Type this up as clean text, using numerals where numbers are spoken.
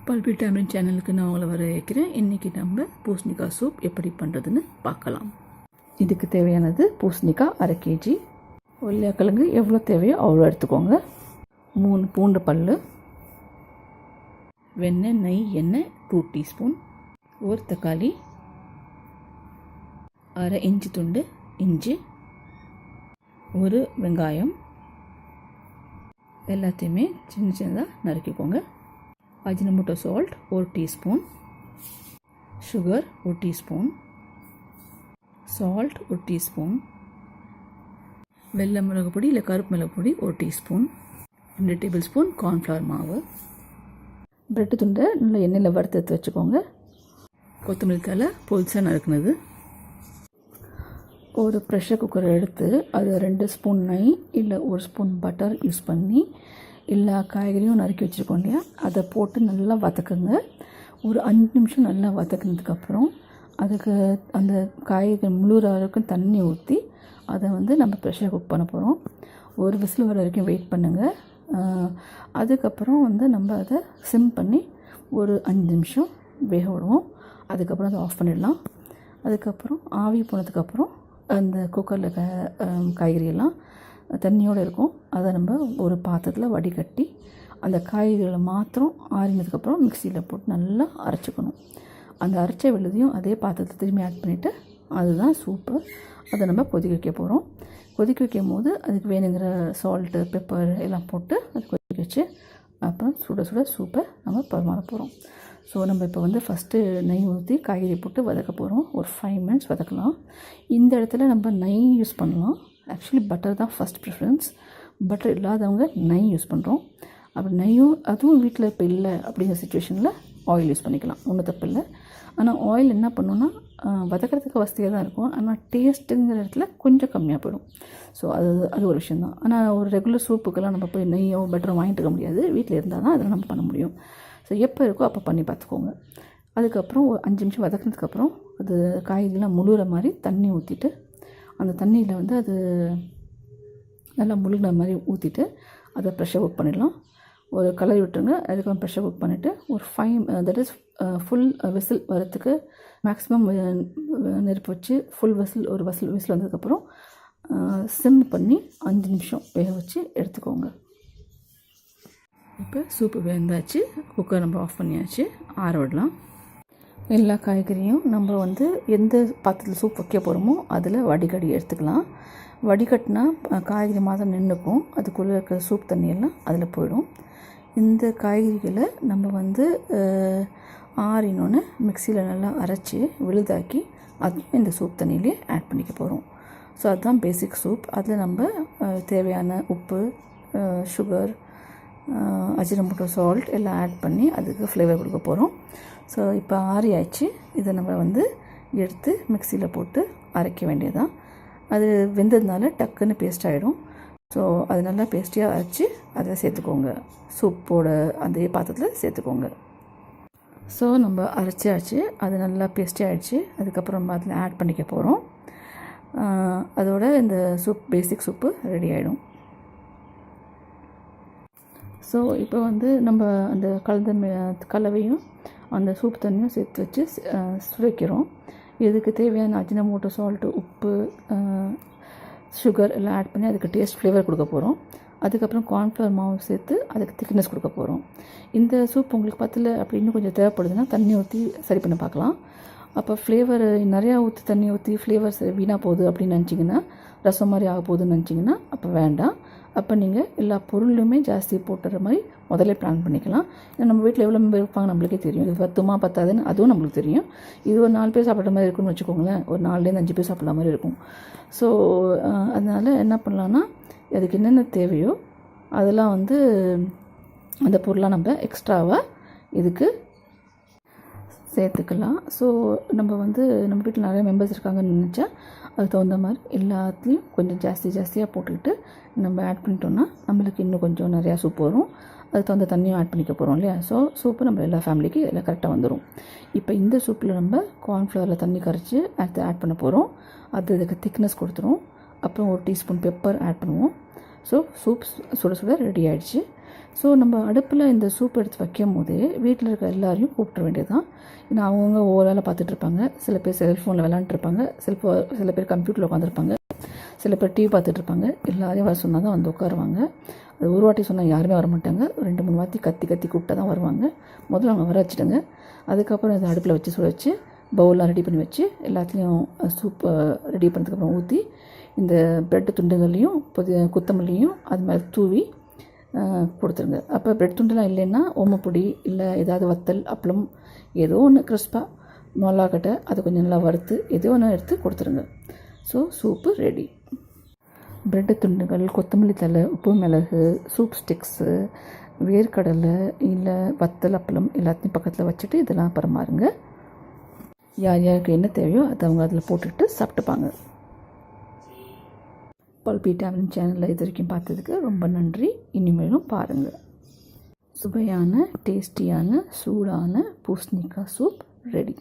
பல்பி tamarind சேனலுக்கு நான் உங்களை வர வைக்கிறேன். இன்றைக்கி நம்ம பூசணிக்காய் சூப் எப்படி பண்ணுறதுன்னு பார்க்கலாம். இதுக்கு தேவையானது பூசணிக்காய் 1/2 kg, உருளைக்கிழங்கு எவ்வளோ தேவையோ அவ்வளோ எடுத்துக்கோங்க, 3 பூண்டு பல், வெண்ணெய், நெய், எண்ணெய் 2 டீஸ்பூன், 1 தக்காளி, 1/2 இஞ்சி துண்டு இஞ்சி, 1 வெங்காயம், எல்லாத்தையுமே சின்ன சின்னதாக நறுக்கிக்கோங்க. Ajinomoto salt 1 teaspoon, sugar 1 teaspoon, salt 1 teaspoon, வெள்ளை மிளகு பொடி இல்லை கருப்பு மிளகு பொடி 1 டீஸ்பூன், 2 டேபிள் ஸ்பூன் கார்ன்ஃப்ளவர் மாவு. பிரெட்டு துண்டை நல்லா எண்ணெயில் வறுத்து எடுத்து வச்சுக்கோங்க. கொத்தமல்லி தழை பொடிசாக நறுக்குனது. ஒரு ப்ரெஷர் குக்கரை எடுத்து அது 2 ஸ்பூன் நெய் இல்லை 1 ஸ்பூன் பட்டர் யூஸ் பண்ணி எல்லா காய்கறியும் நறுக்கி வச்சுருக்கோம் இல்லையா, அதை போட்டு நல்லா வதக்குங்க. ஒரு 5 நிமிஷம் நல்லா வதக்குனதுக்கப்புறம் அதுக்கு அந்த காய்கறி முழுகிற அளவுக்கு தண்ணி ஊற்றி அதை நம்ம ப்ரெஷர் குக் பண்ண போகிறோம். ஒரு விசில் வர வரைக்கும் வெயிட் பண்ணுங்கள். அதுக்கப்புறம் நம்ம அதை சிம் பண்ணி ஒரு 5 நிமிஷம் வேக விடுவோம். அதுக்கப்புறம் அதை ஆஃப் பண்ணிடலாம். அதுக்கப்புறம் ஆவி போனதுக்கப்புறம் அந்த குக்கரில் காய்கறியெல்லாம் தண்ணியோடு இருக்கும். அதை நம்ம ஒரு பாத்திரத்தில் வடிகட்டி அந்த காய்கறிகளை மாத்திரம் ஆறினதுக்கப்புறம் மிக்சியில் போட்டு நல்லா அரைச்சிக்கணும். அந்த அரைச்ச விழுதையும் அதே பாத்திரத்தை திரும்பி ஆட் பண்ணிவிட்டு அதுதான் சூப்பு. அதை நம்ம கொதிக்க வைக்க போகிறோம். கொதிக்க வைக்கும் போது அதுக்கு வேணுங்கிற சால்ட்டு, பெப்பர் எல்லாம் போட்டு அது கொதிக்க வச்சு அப்புறம் சுட சுட சூப்பை நம்ம பரிமாற போகிறோம். ஸோ நம்ம இப்போ ஃபஸ்ட்டு நெய் ஊற்றி காய்கறி போட்டு வதக்க போகிறோம். ஒரு 5 மினிட்ஸ் வதக்கலாம். இந்த இடத்துல நம்ம நெய் யூஸ் பண்ணலாம். ஆக்சுவலி பட்டர் தான் ஃபஸ்ட் ப்ரிஃபரன்ஸ். பட்டர் இல்லாதவங்க நெய் யூஸ் பண்ணுறோம். அப்படி நெய்யும் அதுவும் வீட்டில் இப்போ இல்லை அப்படிங்கிற சுச்சுவேஷனில் ஆயில் யூஸ் பண்ணிக்கலாம், ஒன்றும் தப்பு இல்லை. ஆனால் ஆயில் என்ன பண்ணோன்னா வதக்கிறதுக்கு வசதியாக தான் இருக்கும், ஆனால் டேஸ்ட்டுங்கிற இடத்துல கொஞ்சம் கம்மியாக போயிடும். ஸோ அது ஒரு விஷயந்தான். ஆனால் ஒரு ரெகுலர் சூப்புக்கெல்லாம் நம்ம போய் நெய்யோ பட்டரோ வாங்கிட்டு இருக்க முடியாது. வீட்டில் இருந்தால் தான் அதெல்லாம் நம்ம பண்ண முடியும். ஸோ எப்போ இருக்கோ அப்போ பண்ணி பார்த்துக்கோங்க. அதுக்கப்புறம் ஒரு 5 நிமிஷம் வதக்கினதுக்கப்புறம் அது காய்கறிலாம் முழுகிற மாதிரி தண்ணி ஊற்றிட்டு அந்த தண்ணியில் அது நல்லா முழுகின மாதிரி ஊற்றிட்டு அதை ப்ரெஷர் குக் பண்ணிடலாம். ஒரு கலரி விட்டுருங்க. அதுக்கப்புறம் ப்ரெஷர் குக் பண்ணிவிட்டு ஒரு 5 தட் இஸ் ஃபுல் விசில் வரத்துக்கு மேக்ஸிமம் நெருப்பு வச்சு ஃபுல் ஒரு விசில் வந்ததுக்கப்புறம் சிம் பண்ணி 5 நிமிஷம் வேக வச்சு எடுத்துக்கோங்க. இப்போ சூப்பு வெந்தாச்சு. குக்கர் நம்ம ஆஃப் பண்ணியாச்சு. ஆற விடலாம். எல்லா காய்கறியும் நம்ம எந்த பாத்திரத்தில் சூப் வைக்க போகிறோமோ அதில் வடிகட்டி எடுத்துக்கலாம். வடிகட்டினா காய்கறி மாதிரி நின்றுக்கும், அதுக்குள்ளே இருக்கிற சூப் தண்ணியெல்லாம் அதில் போயிடும். இந்த காய்கறிகளை நம்ம ஆறினோன்னு மிக்சியில் நல்லா அரைச்சி விழுதாக்கி அதுவும் இந்த சூப் தண்ணியிலே ஆட் பண்ணிக்க போகிறோம். ஸோ அதுதான் பேசிக் சூப். அதில் நம்ம தேவையான உப்பு, சுகர், அஜினமோட்டோ சால்ட் எல்லாம் ஆட் பண்ணி அதுக்கு ஃப்ளேவர் கொடுக்க போகிறோம். ஸோ இப்போ ஆறியாச்சு. இதை நம்ம எடுத்து மிக்சியில் போட்டு அரைக்க வேண்டியதான். அது வெந்ததுனால டக்குன்னு பேஸ்ட் ஆகிடும். ஸோ அது நல்லா பேஸ்டியாக அரைச்சி அதில் சேர்த்துக்கோங்க. சூப்போட அந்த பாத்திரத்தில் சேர்த்துக்கோங்க. ஸோ நம்ம அரைச்சாச்சு. அது நல்லா பேஸ்டியாக ஆகிடுச்சு. அதுக்கப்புறம் நம்ம அதில் ஆட் பண்ணிக்க போகிறோம். அதோட இந்த சூப் பேசிக் சூப்பு ரெடி ஆகிடும். ஸோ இப்போ நம்ம அந்த கலவையும் அந்த சூப் தண்ணியும் சேர்த்து வச்சு சுவைக்கிறோம். இதுக்கு தேவையான அஜினமோட்டோ சால்ட்டு, உப்பு, சுகர் எல்லாம் ஆட் பண்ணி அதுக்கு டேஸ்ட் ஃப்ளேவர் கொடுக்க போகிறோம். அதுக்கப்புறம் கார்ன்ஃப்ளவர் மாவு சேர்த்து அதுக்கு திக்னஸ் கொடுக்க போகிறோம். இந்த சூப் உங்களுக்கு பத்தல அப்படி இன்னும் கொஞ்சம் தேவைப்படுதுன்னா தண்ணி ஊற்றி சரி பண்ண பார்க்கலாம். அப்போ ஃப்ளேவர் நிறையா ஊற்றி தண்ணி ஊற்றி ஃப்ளேவர்ஸ் வீணாக போகுது அப்படின்னு நினச்சிங்கன்னா, ரசம் மாதிரி ஆக போகுதுன்னு நினச்சிங்கன்னா அப்போ வேண்டாம். அப்போ நீங்கள் எல்லா பொருளுமே ஜாஸ்தி போட்டுற மாதிரி முதல்ல பிளான் பண்ணிக்கலாம். ஏன்னா நம்ம வீட்டில் எவ்வளோ மெம்பர் இருப்பாங்க நம்மளுக்கே தெரியும். இது பத்துமா பத்தாதுன்னு அதுவும் நம்மளுக்கு தெரியும். இது ஒரு 4 பேர் சாப்பிட்ற மாதிரி இருக்குன்னு வச்சுக்கோங்களேன். ஒரு 4லேருந்து 5 பேர் சாப்பிட்ற மாதிரி இருக்கும். ஸோ அதனால் என்ன பண்ணலான்னா, அதுக்கு என்னென்ன தேவையோ அதெல்லாம் அந்த பொருளாக நம்ம எக்ஸ்ட்ராவாக இதுக்கு சேர்த்துக்கலாம். ஸோ நம்ம நம்ம வீட்டில் நிறைய மெம்பர்ஸ் இருக்காங்கன்னு நினச்சா அதுக்கு தகுந்த மாதிரி எல்லாத்துலேயும் கொஞ்சம் ஜாஸ்தியாக போட்டுக்கிட்டு நம்ம ஆட் பண்ணிட்டோம்னா நம்மளுக்கு இன்னும் கொஞ்சம் நிறையா சூப் வரும். அதுக்கு தகுந்த தண்ணியும் ஆட் பண்ணிக்க போகிறோம் இல்லையா. ஸோ சூப்பு நம்ம எல்லா ஃபேமிலிக்கு எல்லாம் கரெக்டாக வந்துடும். இப்போ இந்த சூப்பில் நம்ம கார்ன்ஃப்ளவரில் தண்ணி கரைச்சி அதை ஆட் பண்ண போகிறோம். அதுக்கு திக்னஸ் கொடுத்துரும். அப்புறம் 1 டீஸ்பூன் பெப்பர் ஆட் பண்ணுவோம். ஸோ சூப் சுட சுட ரெடி ஆகிடுச்சு. ஸோ நம்ம அடுப்பில் இந்த சூப் எடுத்து வைக்கும் போதே வீட்டில் இருக்க எல்லாரையும் கூப்பிட வேண்டியது தான். ஏன்னா அவங்கவுங்க ஒவ்வொரு வேலை பார்த்துட்ருப்பாங்க. சில பேர் செல்ஃபோனில் விளாண்டுருப்பாங்க, சில பேர் கம்ப்யூட்டரில் உட்காந்துருப்பாங்க, சில பேர் டிவி பார்த்துட்ருப்பாங்க. எல்லாரையும் வர சொன்னால் தான் வந்து உட்காருவாங்க. அது ஒரு வாட்டி சொன்னால் யாருமே வர மாட்டாங்க. 2-3 வாட்டி கத்தி கூப்பிட்டா தான் வருவாங்க. முதல்ல அவங்க வர வச்சுடுங்க. அதுக்கப்புறம் இதை அடுப்பில் வச்சு சுட வச்சு பவுல்லாம் ரெடி பண்ணி வச்சு எல்லாத்துலேயும் சூப் ரெடி பண்ணதுக்கப்புறம் ஊற்றி இந்த ப்ரெட்டு துண்டுகள்லையும் கொத்தமல்லியும் அது மேலே தூவி கொடுத்துருங்க. அப்போ ப்ரெட் துண்டுலாம் இல்லைன்னா ஓமப்பொடி இல்லை ஏதாவது வத்தல் அப்பளம் ஏதோ ஒன்று கிறிஸ்பாக மிளகாக்கட்டை அதை கொஞ்சம் நல்லா வறுத்து ஏதோ ஒன்று எடுத்து கொடுத்துருங்க. So soup ready. ப்ரெட்டு துண்டுகள், கொத்தமல்லி தழை, உப்பு மிளகு, சூப் ஸ்டிக்ஸு, வேர்க்கடலை இல்லை வத்தல் அப்பளம் எல்லாத்தையும் பக்கத்தில் வச்சுட்டு இதெல்லாம் பரிமாறுங்க. யார் யாருக்கு என்ன தேவையோ அதை அவங்க அதில் போட்டுக்கிட்டு சாப்பிட்டுப்பாங்க. பல்பி டேமரிண்ட் சேனலில் இது வரைக்கும் பார்த்ததுக்கு ரொம்ப நன்றி. இனிமேலும் பாருங்கள். சுவையான டேஸ்டியான சூடான பூசணிக்காய் சூப் ரெடி.